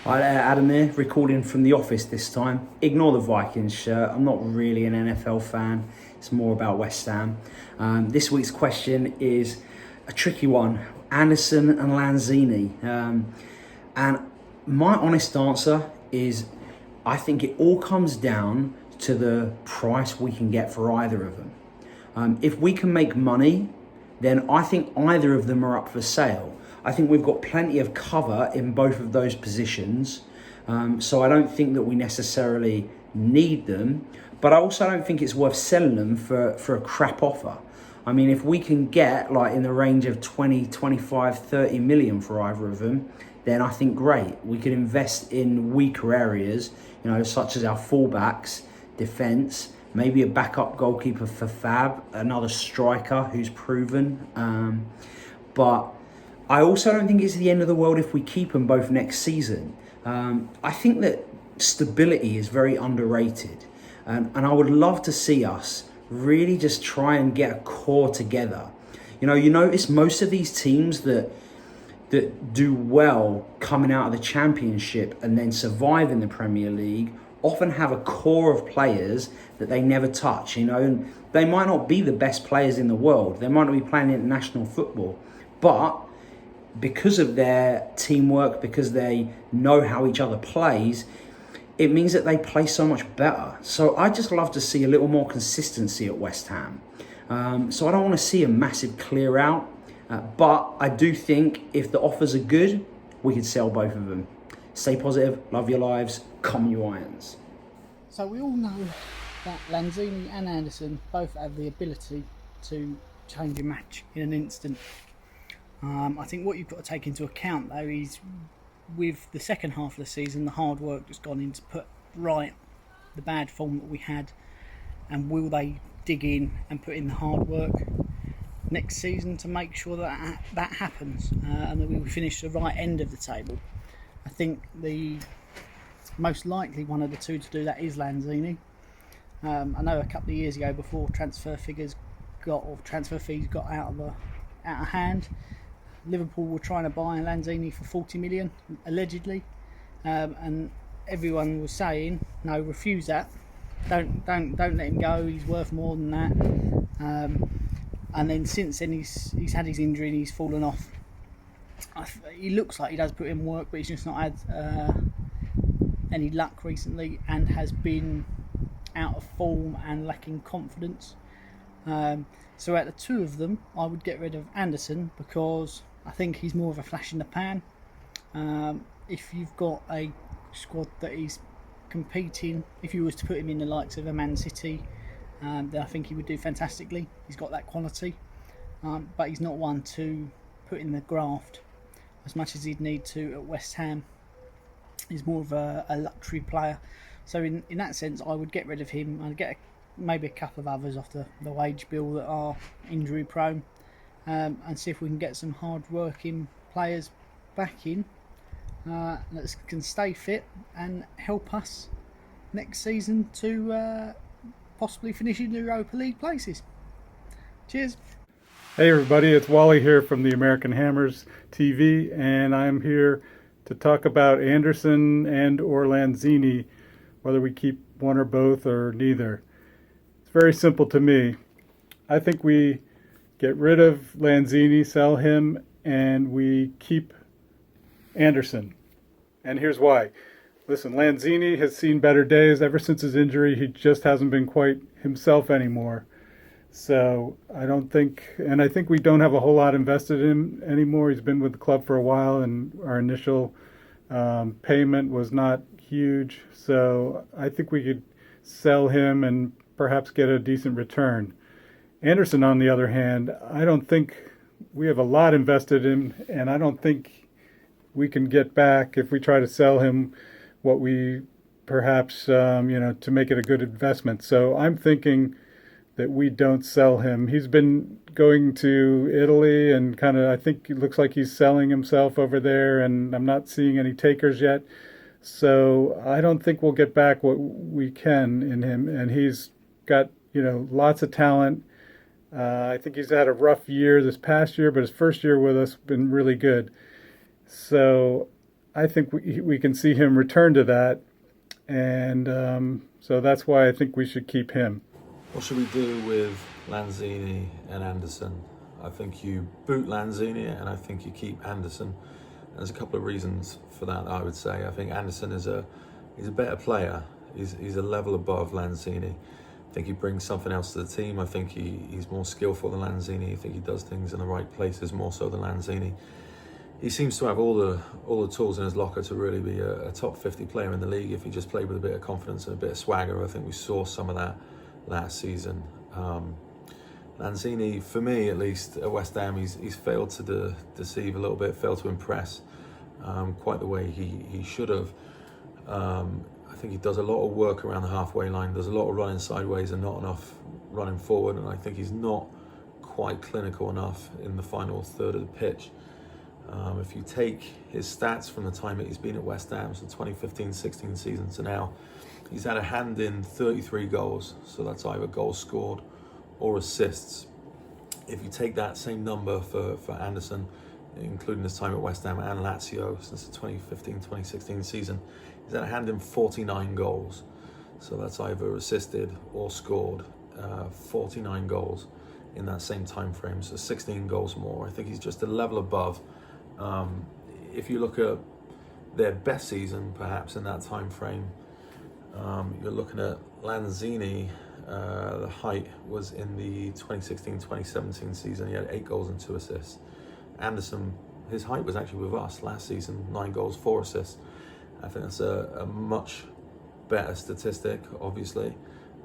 Hi there, Adam here, recording from the office this time. Ignore the Vikings shirt, I'm not really an NFL fan, it's more about West Ham. This week's question is a tricky one, Anderson and Lanzini. And my honest answer is, I think it all comes down to the price we can get for either of them. If we can make money, then I think either of them are up for sale. I think we've got plenty of cover in both of those positions. So I don't think that we necessarily need them, but I also don't think it's worth selling them for a crap offer. I mean, if we can get like in the range of 20, 25, 30 million for either of them, then I think great. We could invest in weaker areas, such as our fullbacks, defence, maybe a backup goalkeeper for Fab, another striker who's proven. But I also don't think it's the end of the world if we keep them both next season. I think that stability is very underrated. And I would love to see us really just try and get a core together. You notice most of these teams that do well coming out of the Championship and then survive in the Premier League often have a core of players that they never touch, and they might not be the best players in the world. They might not be playing international football, but because of their teamwork, because they know how each other plays, it means that they play so much better. So I just love to see a little more consistency at West Ham. So I don't want to see a massive clear out, but I do think if the offers are good, we could sell both of them. Stay positive, love your lives, come you Irons. So we all know that Lanzini and Anderson both have the ability to change a match in an instant. I think what you've got to take into account though is with the second half of the season, the hard work that's gone in to put right the bad form that we had, and will they dig in and put in the hard work next season to make sure that that happens and that we finish the right end of the table. I think the most likely one of the two to do that is Lanzini. I know a couple of years ago, before transfer fees got out of hand, Liverpool were trying to buy Lanzini for 40 million allegedly, and everyone was saying no, refuse that. Don't let him go. He's worth more than that. And then since then he's had his injury and he's fallen off. He looks like he does put in work, but he's just not had any luck recently and has been out of form and lacking confidence. So out of the two of them, I would get rid of Anderson because I think he's more of a flash in the pan. If you've got a squad that is competing, if you was to put him in the likes of a Man City, then I think he would do fantastically. He's got that quality, but he's not one to put in the graft as much as he'd need to at West Ham. He's more of a luxury player. So in that sense, I would get rid of him. I'd get maybe a couple of others off the wage bill that are injury prone, and see if we can get some hard working players back in that can stay fit and help us next season to possibly finish in the Europa League places. Cheers. Hey everybody, it's Wally here from the American Hammers TV, and I'm here to talk about Anderson and or Lanzini, whether we keep one or both or neither. It's very simple to me. I think we get rid of Lanzini, sell him, and we keep Anderson. And here's why. Listen, Lanzini has seen better days. Ever since his injury, he just hasn't been quite himself anymore. So I think we don't have a whole lot invested in him anymore. He's been with the club for a while, and our initial payment was not huge. So I think we could sell him and perhaps get a decent return. Anderson, on the other hand, I don't think we have a lot invested in, and I don't think we can get back if we try to sell him what we perhaps, to make it a good investment. So I'm thinking that we don't sell him. He's been going to Italy and I think it looks like he's selling himself over there, and I'm not seeing any takers yet. So I don't think we'll get back what we can in him. And he's got, lots of talent. I think he's had a rough year this past year, but his first year with us has been really good. So I think we can see him return to that, and so that's why I think we should keep him. What should we do with Lanzini and Anderson? I think you boot Lanzini and I think you keep Anderson. There's a couple of reasons for that, I would say. I think Anderson he's a better player. He's a level above Lanzini. I think he brings something else to the team. I think he's more skillful than Lanzini. I think he does things in the right places more so than Lanzini. He seems to have all the tools in his locker to really be a top 50 player in the league if he just played with a bit of confidence and a bit of swagger. I think we saw some of that last season. Lanzini, for me at least, at West Ham, he's failed to deceive a little bit, failed to impress quite the way he should have. I think he does a lot of work around the halfway line, does a lot of running sideways and not enough running forward, and I think he's not quite clinical enough in the final third of the pitch. If you take his stats from the time that he's been at West Ham, so 2015-16 season to now, he's had a hand in 33 goals, so that's either goals scored or assists. If you take that same number for Anderson, including his time at West Ham and Lazio since the 2015-2016 season, he's had a hand in 49 goals. So that's either assisted or scored 49 goals in that same time frame, so 16 goals more. I think he's just a level above. If you look at their best season, perhaps in that time frame, you're looking at Lanzini. The height was in the 2016-2017 season. He had 8 goals and 2 assists. Anderson, his height was actually with us last season, 9 goals, 4 assists. I think that's a much better statistic, obviously,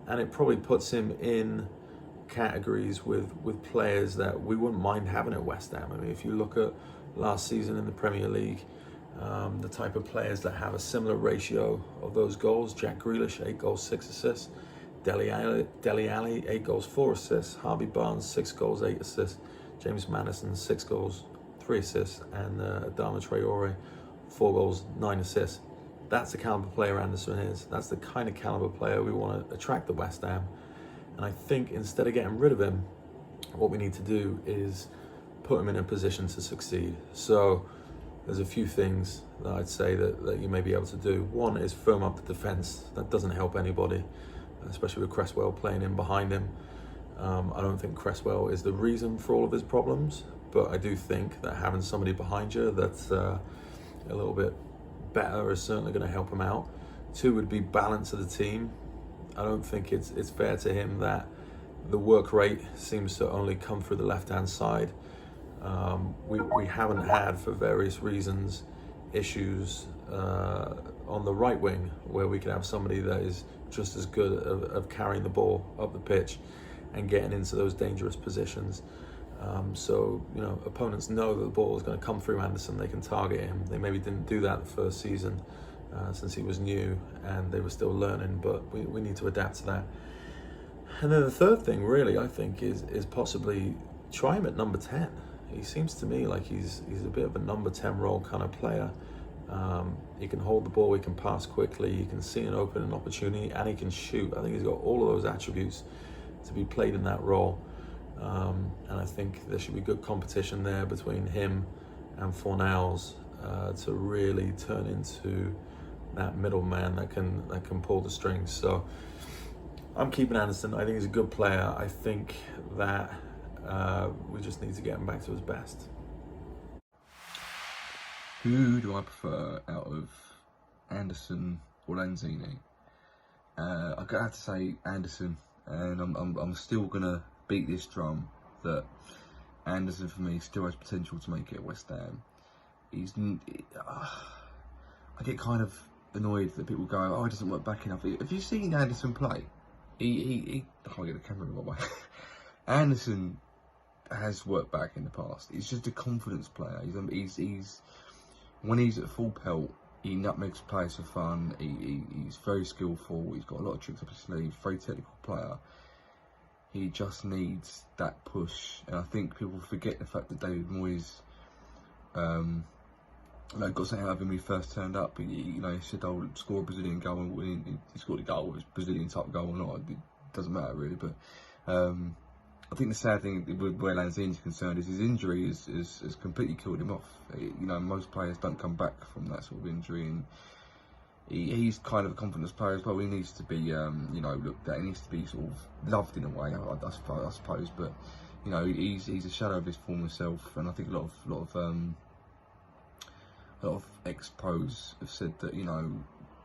and it probably puts him in categories with players that we wouldn't mind having at West Ham. I mean, if you look at last season in the Premier League, the type of players that have a similar ratio of those goals: Jack Grealish, 8 goals, 6 assists; Dele Alli, 8 goals, 4 assists; Harvey Barnes, 6 goals, 8 assists; James Maddison, 6 goals, 3 assists; and Adama Traore, 4 goals, 9 assists. That's the caliber player Anderson is. That's the kind of caliber player we want to attract at West Ham. And I think instead of getting rid of him, what we need to do is put him in a position to succeed. So there's a few things that I'd say that you may be able to do. One is firm up the defence. That doesn't help anybody, especially with Cresswell playing in behind him. I don't think Cresswell is the reason for all of his problems, but I do think that having somebody behind you that's a little bit better is certainly going to help him out. 2 would be balance of the team. I don't think it's fair to him that the work rate seems to only come through the left-hand side. We haven't had, for various reasons, issues on the right wing where we could have somebody that is just as good of carrying the ball up the pitch and getting into those dangerous positions. So, opponents know that the ball is going to come through Anderson. They can target him. They maybe didn't do that the first season since he was new and they were still learning, but we need to adapt to that. And then the third thing, really, I think, is possibly try him at number 10. He seems to me like he's a bit of a number 10 role kind of player. He can hold the ball, he can pass quickly, he can see an open opportunity, and he can shoot. I think he's got all of those attributes to be played in that role. And I think there should be good competition there between him and Fornals to really turn into that middleman that can pull the strings. So I'm keeping Anderson. I think he's a good player. I think that we just need to get him back to his best. Who do I prefer out of Anderson or Lanzini? I'm gonna have to say Anderson, and I'm still gonna beat this drum that Anderson for me still has potential to make it at West Ham. I get kind of annoyed that people go, "Oh, he doesn't work back enough." Have you seen Anderson play? He I can't get the camera in my way. Anderson has worked back in the past. He's just a confidence player. He's when he's at full pelt, he nutmegs players for fun. He's very skillful. He's got a lot of tricks up his sleeve. Very technical player. He just needs that push, and I think people forget the fact that David Moyes got something out of him when he first turned up. He said, "Oh, score a Brazilian goal," and he scored a goal. It was Brazilian type goal or not, it doesn't matter really. But I think the sad thing with where Lanzini's concerned is his injury has completely killed him off. You know, most players don't come back from that sort of injury, and he's kind of a confidence player as well. He needs to be, you know, looked at. He needs to be sort of loved in a way, I suppose. But you know, he's a shadow of his former self, and I think a lot of ex-pros have said that, you know,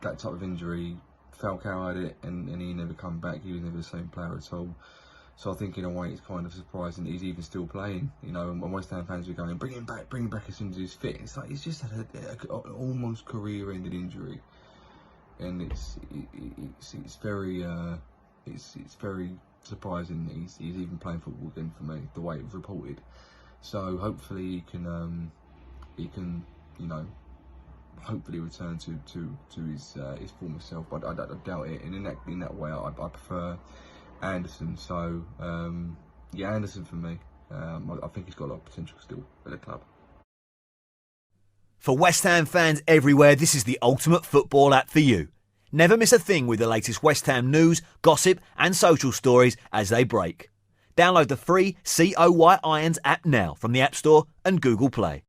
that type of injury, Falcao had it, and he never come back. He was never the same player at all. So I think in a way it's kind of surprising that he's even still playing. You know, and West Ham fans are going, bring him back as soon as he's fit. It's like he's just had an almost career-ending injury, and it's very surprising that he's even playing football again for me, the way it was reported. So hopefully he can you know, hopefully return to his former self. But I doubt it. And in that way, I prefer Anderson. So yeah, Anderson for me. I think he's got a lot of potential still at the club. For West Ham fans everywhere, this is the ultimate football app for you. Never miss a thing with the latest West Ham news, gossip and social stories as they break. Download the free COY Irons app now from the App Store and Google Play.